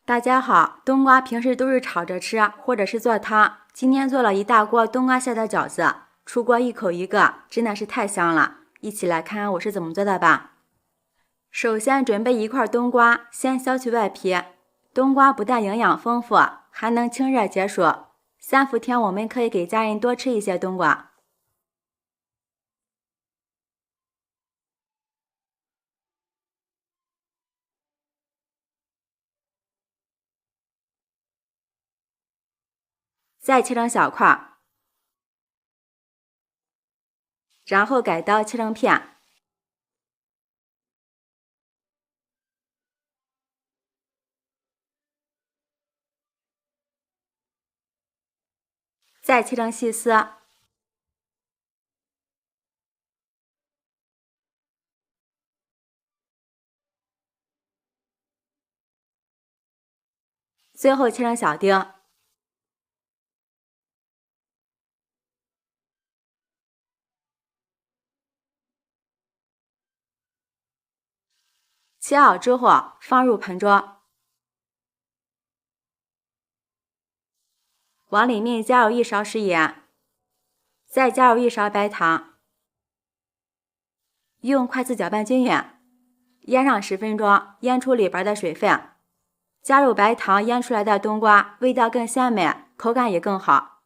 大家好，冬瓜平时都是炒着吃，或者是做汤。今天做了一大锅冬瓜馅的饺子，出锅一口一个，真的是太香了。一起来看我是怎么做的吧。首先准备一块冬瓜，先削去外皮。冬瓜不但营养丰富，还能清热解暑。3伏天我们可以给家人多吃一些冬瓜。再切成小块，然后改刀切成片。再切成细丝，最后切成小丁。切好之后放入盆中，往里面加入1勺食盐，再加入1勺白糖，用筷子搅拌均匀，腌上10分钟，腌出里边的水分。加入白糖腌出来的冬瓜，味道更鲜美，口感也更好。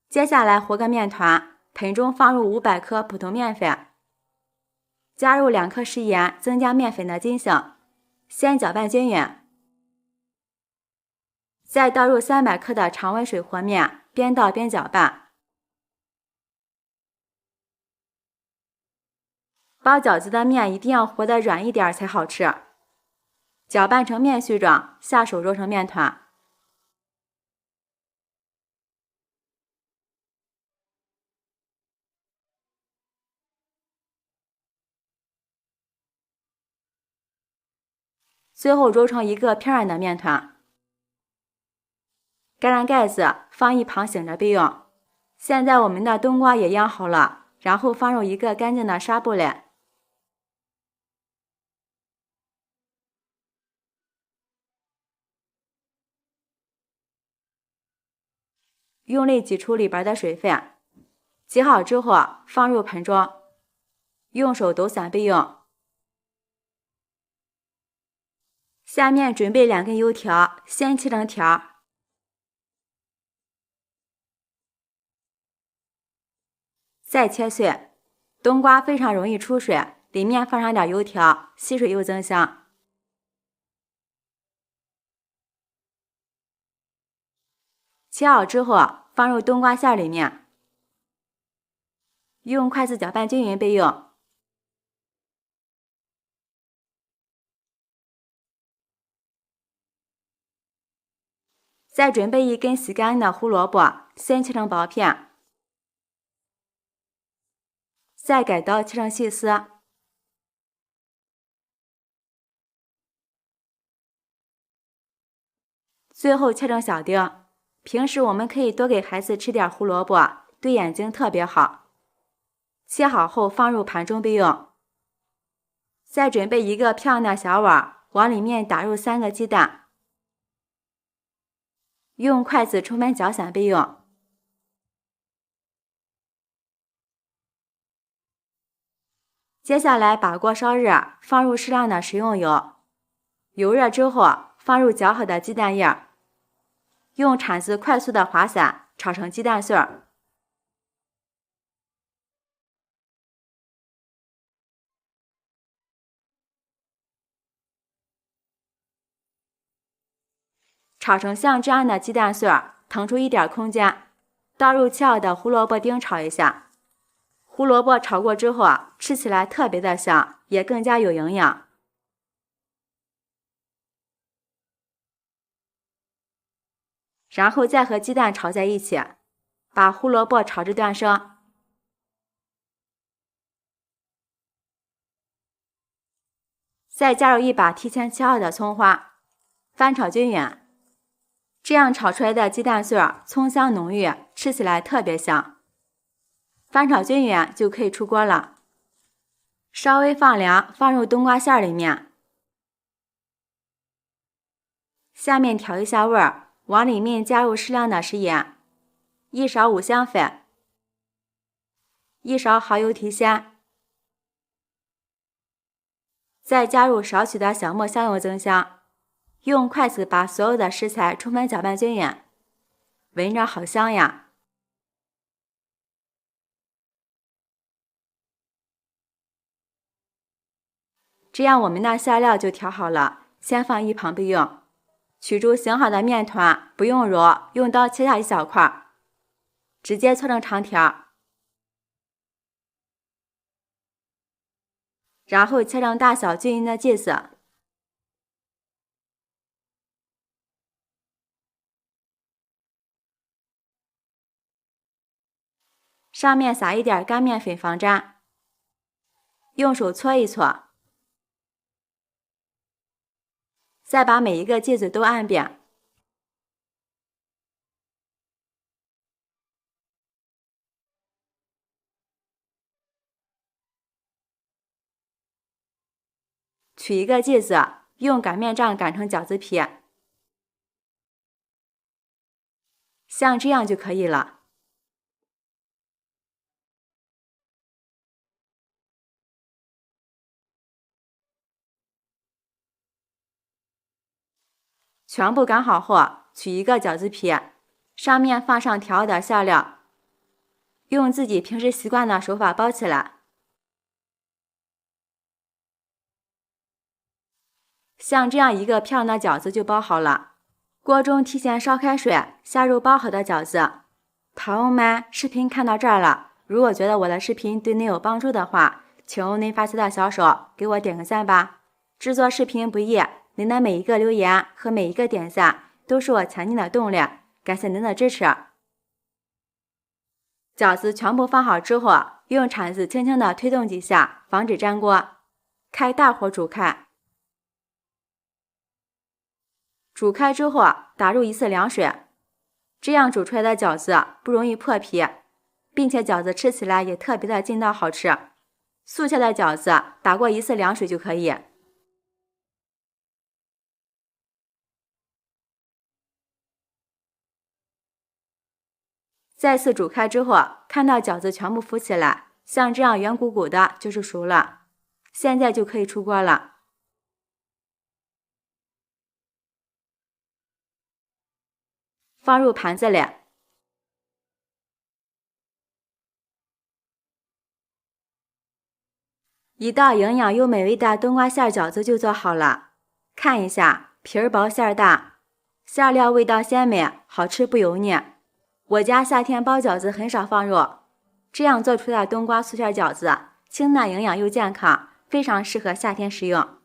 接下来和个面团，盆中放入500克普通面粉，加入2克食盐，增加面粉的筋性，先搅拌均匀，再倒入300克的常温水和面，边倒边搅拌。包饺子的面一定要和得软一点才好吃。搅拌成面絮状，下手揉成面团。最后揉成一个偏软的面团。盖上盖子，放一旁醒着备用。现在我们的冬瓜也腌好了，然后放入一个干净的纱布里。用力挤出里边的水分，挤好之后放入盆中，用手抖散备用。下面准备2根油条，先切成条，再切碎。冬瓜非常容易出水，里面放上点油条，吸水又增香。切好之后放入冬瓜馅里面，用筷子搅拌均匀备用。再准备1根洗干净的胡萝卜，先切成薄片，再改刀切成细丝，最后切成小丁。平时我们可以多给孩子吃点胡萝卜，对眼睛特别好。切好后放入盘中备用。再准备一个漂亮的小碗，往里面打入3个鸡蛋，用筷子充分搅散备用。接下来把锅烧热，放入适量的食用油，油热之后放入搅好的鸡蛋液，用铲子快速的划散，炒成鸡蛋碎儿。炒成像这样的鸡蛋碎儿，腾出一点空间，倒入切好的胡萝卜丁炒一下。胡萝卜炒过之后吃起来特别的香，也更加有营养。然后再和鸡蛋炒在一起，把胡萝卜炒至断生。再加入1把提前切好的葱花，翻炒均匀。这样炒出来的鸡蛋碎葱香浓郁，吃起来特别香。翻炒均匀就可以出锅了。稍微放凉，放入冬瓜馅里面。下面调一下味儿，往里面加入适量的食盐，1勺五香粉，1勺蚝油提鲜，再加入少许的小磨香油增香，用筷子把所有的食材充分搅拌均匀，闻着好香呀！这样我们的馅料就调好了，先放一旁备用。取出醒好的面团，不用揉，用刀切下一小块，直接搓成长条，然后切成大小均匀的剂子。上面撒一点干面粉防粘，用手搓一搓，再把每一个剂子都按扁。取一个剂子，用擀面杖擀成饺子皮，像这样就可以了。全部擀好后，取一个饺子皮，上面放上调好的馅料，用自己平时习惯的手法包起来。像这样一个漂亮的饺子就包好了。锅中提前烧开水，下入包好的饺子。朋友们，视频看到这儿了，如果觉得我的视频对您有帮助的话，请用您发财的小手给我点个赞吧。制作视频不易，您的每一个留言和每一个点赞都是我前进的动力，感谢您的支持。饺子全部放好之后，用铲子轻轻地推动几下，防止粘锅。开大火煮开。煮开之后，打入一次凉水，这样煮出来的饺子不容易破皮，并且饺子吃起来也特别的劲道好吃。速切的饺子打过一次凉水就可以。再次煮开之后，看到饺子全部浮起来，像这样圆鼓鼓的就是熟了。现在就可以出锅了。放入盘子里，一道营养又美味的冬瓜馅饺子就做好了。看一下，皮儿薄馅儿大，馅料味道鲜美，好吃不油腻。我家夏天包饺子很少放肉，这样做出的冬瓜素馅饺子清淡营养又健康，非常适合夏天食用。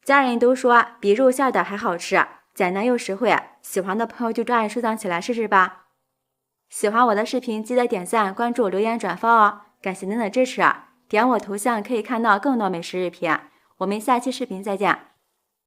家人都说比肉馅的还好吃，简单又实惠，喜欢的朋友就抓紧收藏起来试试吧。喜欢我的视频记得点赞、关注、留言、转发哦，感谢您的支持。点我头像可以看到更多美食视频，我们下期视频再见。